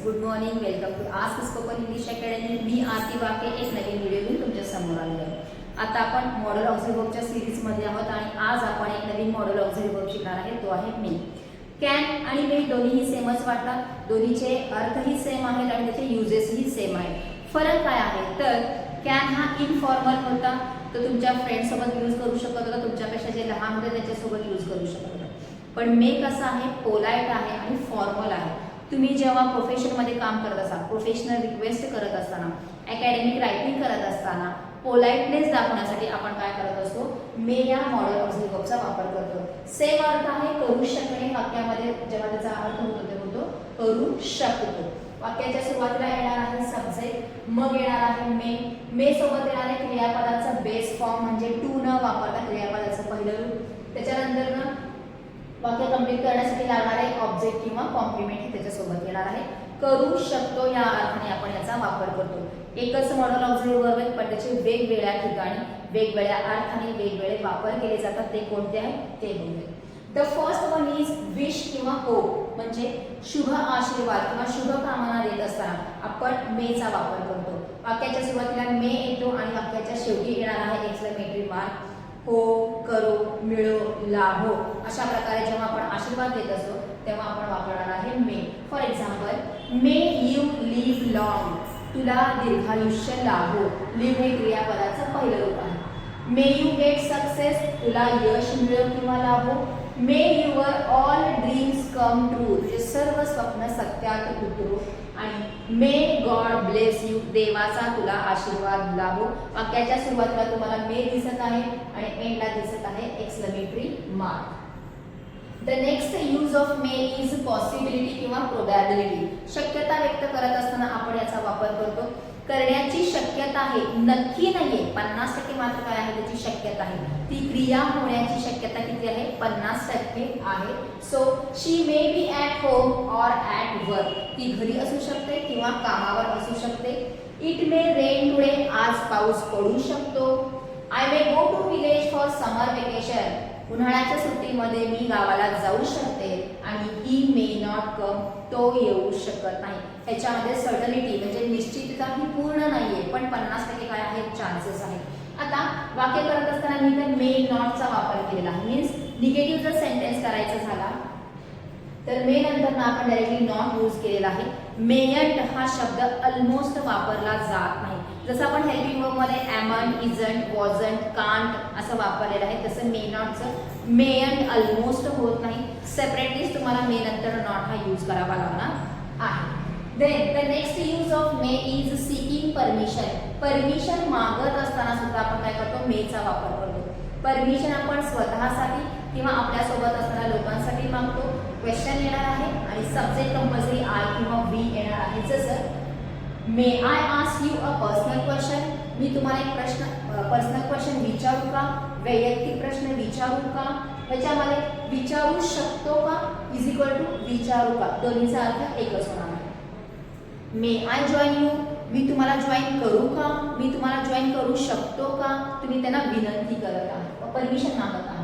Good morning. Welcome to ask spoken English academy. मी आरती वाके एक नवीन video घेऊन तुमच्या समोर आले आहे. आता आपण मॉडेल ऑक्झिलरी वर्बच्या सिरीजमध्ये आहोत आणि आज आपण एक नवीन मॉडेल ऑक्झिलरी वर्ब शिकणार आहे, तो आहे मे. कॅन आणि मे दोन्हीही सेमच वाटतात, दोन्हीचे अर्थही सेम आहेत आणि त्याचे युजेसही सेम आहेत. फरक काय आहे तर कॅन हा इनफॉर्मल होता, तो तुमच्या फ्रेंडसोबत यूज करू शकत होता, तुमच्यापेक्षा जे लहान होते त्याच्यासोबत यूज करू शकत होता. पण मे कसा आहे, पोलाइट आहे आणि फॉर्मल आहे. तुम्ही जेव्हा प्रोफेशनमध्ये काम करत असाल, प्रोफेशनल रिक्वेस्ट करत असताना, अकॅडमिक रायटिंग करत असताना पोलाइटनेस दाखवण्यासाठी आपण काय करत असतो, मे या मॉडेल ऑक्झिलरी वर्बचा वापर करतो. सेम अर्थ आहे करू शकणे. वाक्यामध्ये जेव्हा त्याचा अर्थ होतो ते होतो करू शकतो. वाक्याच्या सुरुवातीला येणार आहे सब्जेक्ट, मग येणार आहे मे. मे सोबत येणार आहे क्रियापदाचा बेस फॉर्म म्हणजे टू न वापरता क्रियापदाचं पहिलं रूप. त्याच्यानंतर ना वाक्य कंप्लीट करण्यासाठी लागणारे ऑब्जेक्ट किंवा कॉम्प्लिमेंट हे त्याच्यासोबत येणार आहे. करू शकतो या अर्थाने आपण याचा वापर करतो. एकच मॉडेल ऑक्झिलरी वर्ब आहे, पण त्याचे वेगवेगळ्या ठिकाणी वेगवेगळ्या अर्थाने वेगवेगळे वापर केले जातात. ते कोणते आहेत ते बघूया. The first one is wish किंवा होप, म्हणजे शुभ आशीर्वाद किंवा शुभ कामना देत असताना आपण मेचा वापर करतो. वाक्याच्या सुरुवातीला मे येतो आणि वाक्याच्या शेवटी येणार आहे एक्सक्लेमेटरी मार्क. हो, करो, मिळो, लाभो अशा प्रकारे जेव्हा आपण आशीर्वाद देत असतो तेव्हा आपण वापरणार आहे may. For example, may you live long, तुला दीर्घायुष्य लाभो. लिव्ह हे क्रियापदाचं पहिलं रूप आहे. मे यू गेट सक्सेस, तुला यश मिळो किंवा लाभो. May your all dreams come true, तुझे सर्व स्वप्न सत्यात उतरो. आणि मे गॉड ब्लेस यू, देवाचा तुला आशीर्वाद लाभो. वाक्याच्या सुरुवातीला तुम्हाला मे दिसत आहे आणि एंडला दिसत आहे exclamatory mark. The next use of may is possibility किंवा प्रोबॅबिलिटी. शक्यता व्यक्त करत असताना आपण याचा वापर करतो. करण्याची शक्यता आहे, नक्की नाहीये, 50% मात्र काय आहे त्याची शक्यता आहे. ती क्रिया होण्याची शक्यता किती आहे, 50% आहे. So she may be at home or at work, ती घरी असू शकते किंवा कामावर असू शकते. इट मे रेन टुडे, आज पाऊस पडू शकतो. I may go to village for summer vacation, उन्हाळ्याच्या सुट्टीमध्ये मी गावाला जाऊ शकते. आणि ही मे नॉट कम, तो येऊ शकत नाही. ह्याच्यामध्ये सर्टनिटी म्हणजे निश्चितता ही पूर्ण नाहीये, पण 50% काय आहेत चान्सेस आहेत. आता वाक्य करत असताना मी तर मे नॉटचा वापर केलेला आहे. मीन्स निगेटिव्ह जर सेंटेन्स करायचा झाला तर मे नंतर आपण डायरेक्टली नॉट यूज केलेला आहे. मेयंट हा शब्द ऑलमोस्ट वापरला जात नाही. जसं आपण हेल्पिंग वर्ब मध्ये एमंट, इजंट, वॉजंट, कांट असं वापरलेलं आहे, तसं मे नॉटचं मेयंट ऑलमोस्ट होत नाही. सेपरेटलीच तुम्हाला मे नंतर नॉट हा यूज करावा लागणार आहे. Then the next use of may is seeking permission. Permission मागत असताना सुद्धा आपण काय करतो, मेचा वापर करतो. परमिशन आपण स्वतःसाठी किंवा आपल्यासोबत असणाऱ्या लोकांसाठी मागतो. क्वेश्चन येणार आहे आणि सब्जेक्ट कंपल्सरी आय किंवा वी येणार आहे. जसं may I ask you a personal question, मी तुम्हाला एक प्रश्न पर्सनल क्वेश्चन विचारू का, वैयक्तिक प्रश्न विचारू का. ह्याच्यामध्ये विचारू शकतो का इज इक्वल टू विचारू का, दोन्हीचा अर्थ एकच होणार आहे. मे आय जॉईन यू, मी तुम्हाला जॉईन करू का, मी तुम्हाला जॉईन करू शकतो का. तुम्ही त्यांना विनंती करत आहात, परमिशन मागत आहात.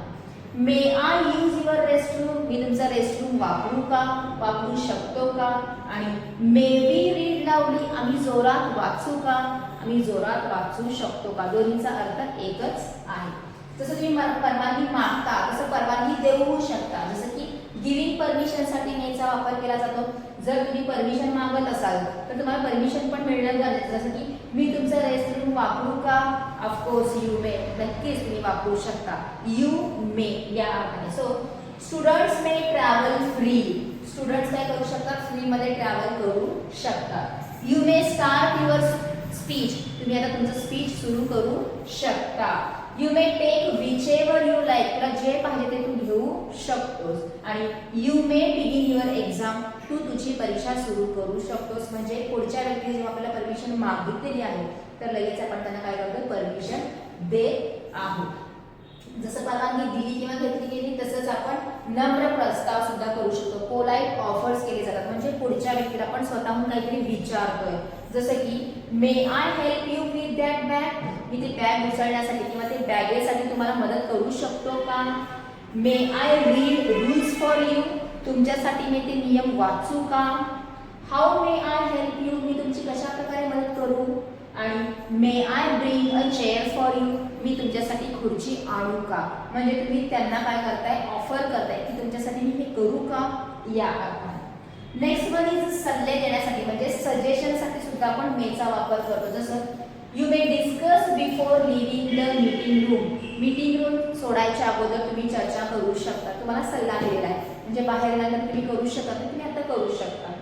मे आय यूज युअर रेस्टरूम, मी तुमचा रेस्टरूम वापरू का, वापरू शकतो का. आणि मे वी रीड लाऊडली, आम्ही जोरात वाचू का, आम्ही जोरात वाचू शकतो का. दोन्हीचा अर्थ एकच आहे. जसं तुम्ही परवानगी मागता तसं परवानगी देऊ शकता. जसं की गिव्हिंग परमिशनसाठी मेचा वापर केला जातो. जर तुम्ही परमिशन मागत असाल तर तुम्हाला परमिशन पण मिळणं गरजेचं. जसं की मी तुमचं रेस्टरूम वापरू का, ऑफकोर्स यू मे, नक्कीच तुम्ही वापरू शकता. यू मे या अर्थाने. So students may travel free, students काय करू शकतात, फ्रीमध्ये ट्रॅव्हल करू शकतात. You may start your speech, तुम्ही आता तुमचं स्पीच सुरू करू शकता. You may take whichever you like, तुला जे पाहिजे ते तू घेऊ शकतोस. आणि you may begin your exam, तू तुझी परीक्षा सुरू करू शकतोस. म्हणजे पुढच्या व्यक्तीने जेव्हा आपल्याला परमिशन मागितलेली आहे तर लगेच आपण त्यांना काय करतो, परमिशन देत आहोत. जसं परवानगी दिली किंवा घेतली गेली तसंच आपण नम्र प्रस्ताव सुद्धा करू शकतो. पोलाइट ऑफर्स केले जातात, म्हणजे पुढच्या व्यक्तीला आपण स्वतःहून काहीतरी विचारतोय. जसं की may I help you with that bag, मी ती बॅग उचलण्यासाठी किंवा ते बॅगेसाठी तुम्हाला मदत करू शकतो का. May I read rules for you, तुमच्यासाठी मी ते नियम वाचू का. How may I help you, मी तुमची कशा प्रकारे मदत करू. आणि may I bring a chair for you, मी तुमच्यासाठी खुर्ची आणू का. म्हणजे तुम्ही त्यांना काय करताय, ऑफर करताय की तुमच्यासाठी मी हे करू का, या अर्थाने. नेक्स्ट वन इज सल्ले देण्यासाठी म्हणजे सजेशनसाठी सुद्धा आपण मेचा वापर करतो. जसं you may discuss before leaving the meeting room, meeting room सोडायच्या अगोदर तुम्ही चर्चा करू शकता. तुम्हाला सल्ला दिलेला आहे म्हणजे बाहेर गेल्यानंतर तुम्ही करू शकता, तुम्ही आता करू शकता.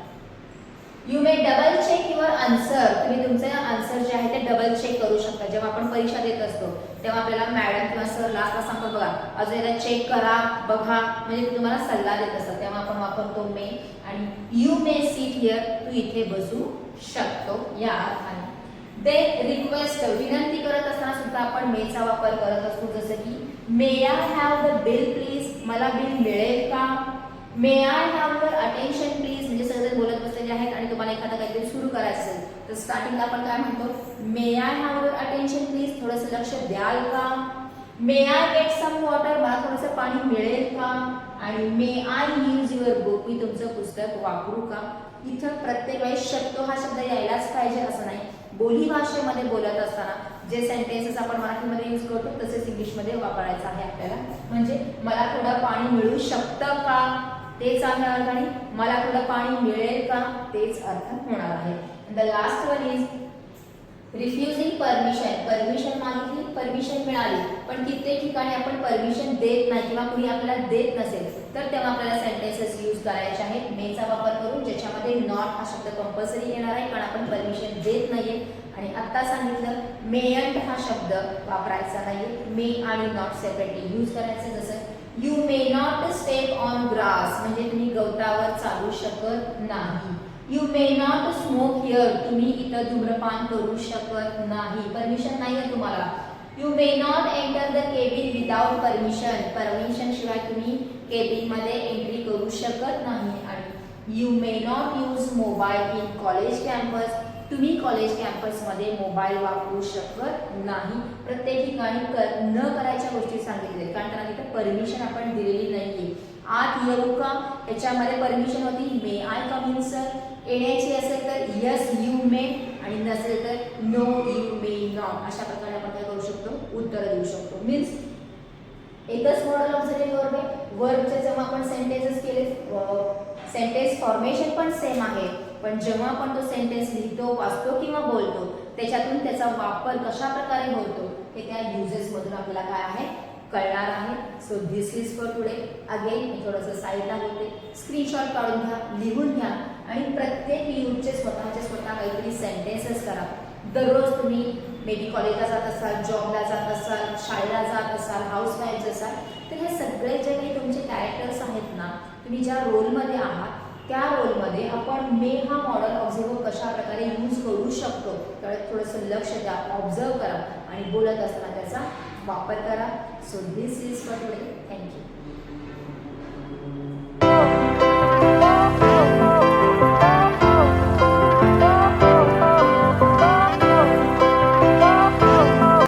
You may double check your answer, तुम्ही तुमचे आन्सर जे आहे ते डबल चेक करू शकता. जेव्हा आपण परीक्षा देत असतो तेव्हा आपल्याला मॅडम किंवा सर लास्टला सांगतो बघा अजून एकदा चेक करा बघा, म्हणजे ते तुम्हाला सल्ला देत असतात, तेव्हा आपण वापरतो मे. आणि यू मे सीट हिअर, तू इथे बसू शकतो या अर्थाने. दे रिक्वेस्ट, विनंती करत असताना सुद्धा आपण मेचा वापर करत असतो. जसं की may I have the bill please, मला बिल मिळेल का. May I have your attention please, म्हणजे सगळे बोलत बसलेले आहेत आणि तुम्हाला एखादं काहीतरी सुरू करायचं असेल तर स्टार्टिंगला आपण काय म्हणतो, may I have your attention please, थोडंसं लक्ष द्याल का. May I get some water, मला थोडंसं पाणी मिळेल का. आणि may I use your book, मी तुमचं पुस्तक वापरू का. इथं प्रत्येक वेळेस शकतो हा शब्द यायलाच पाहिजे असं नाही. बोली भाषेमध्ये बोलत असताना जे सेंटेन्सेस आपण मराठीमध्ये यूज करतो तसेच इंग्लिशमध्ये वापरायचं आहे आपल्याला. म्हणजे मला थोडं पाणी मिळू शकतं का, तेच आहे अर्थ. आणि मला थोडं पाणी मिळेल का, तेच अर्थ होणार आहे. The last one is refusing permission, permission मागितली, परमिशन मिळाली, पण कित्येक ठिकाणी आपण परमिशन देत नाही किंवा कुणी आपल्याला देत नसेल तर तेव्हा आपल्याला सेंटेन्सेस यूज करायचे आहेत मेचा वापर करून, ज्याच्यामध्ये नॉट हा शब्द कंपल्सरी येणार आहे कारण आपण परमिशन देत नाहीये. आणि आत्ता सांगितलं मेयंट हा शब्द वापरायचा नाहीये, मे आणि नॉट सेपरेटली यूज करायचं. जसं you may not step on grass, म्हणजे तुम्ही गवतावर चालू शकत नाही. You may not smoke here, तुम्ही इथं धूम्रपान करू शकत नाही, परमिशन नाही आहे तुम्हाला. You may not enter the cabin without permission, permission शिवाय तुम्ही केबिन मध्ये एंट्री करू शकत नाही. आणि you may not use mobile in college campus, तुम्ही कॉलेज कॅम्पसमध्ये मोबाईल वापरू शकत नाही. प्रत्येक ठिकाणी न करायच्या गोष्टी सांगितल्या कारण त्यांना तिथे परमिशन आपण दिलेली नाहीये. आत येऊ का, याच्यामध्ये परमिशन होती मे आय कम इन सर, येण्याची असेल तर यस यू मे, आणि नसेल तर नो यू मे नॉट. अशा प्रकारे आपण काय करू शकतो, उत्तर देऊ शकतो. मीन्स एकच मॉडेल ऑक्झिलरी वर्ब आहे. वर्बचे जेव्हा आपण सेंटेन्सेस केले सेंटेन्स फॉर्मेशन पण सेम आहे, पण जेव्हा आपण तो सेंटेन्स लिहितो, वाचतो किंवा बोलतो त्याच्यातून त्याचा वापर कशा प्रकारे होतो हे त्या युजेस मधून आपल्याला काय आहे कळणार आहे. So this is for today. Again मी थोडंसं साईडला होते, स्क्रीनशॉट काढून घ्या, लिहून घ्या आणि प्रत्येक युजचे स्वतः काहीतरी सेंटेन्सेस करा. दररोज तुम्ही मे बी कॉलेजला जात असाल, जॉबला जात असाल, शाळेला जात असाल, हाऊसवाईफ असाल, तर हे सगळे जे काही तुमचे कॅरेक्टर्स आहेत ना, तुम्ही ज्या रोलमध्ये आहात त्या रोलमध्ये आपण मे हा मॉडल ऑब्झर्व कशा प्रकारे यूज करू शकतो त्याकडे थोडंसं लक्ष द्या, ऑब्झर्व करा आणि बोलत असताना त्याचा वापर करा. So this is for today. Thank you.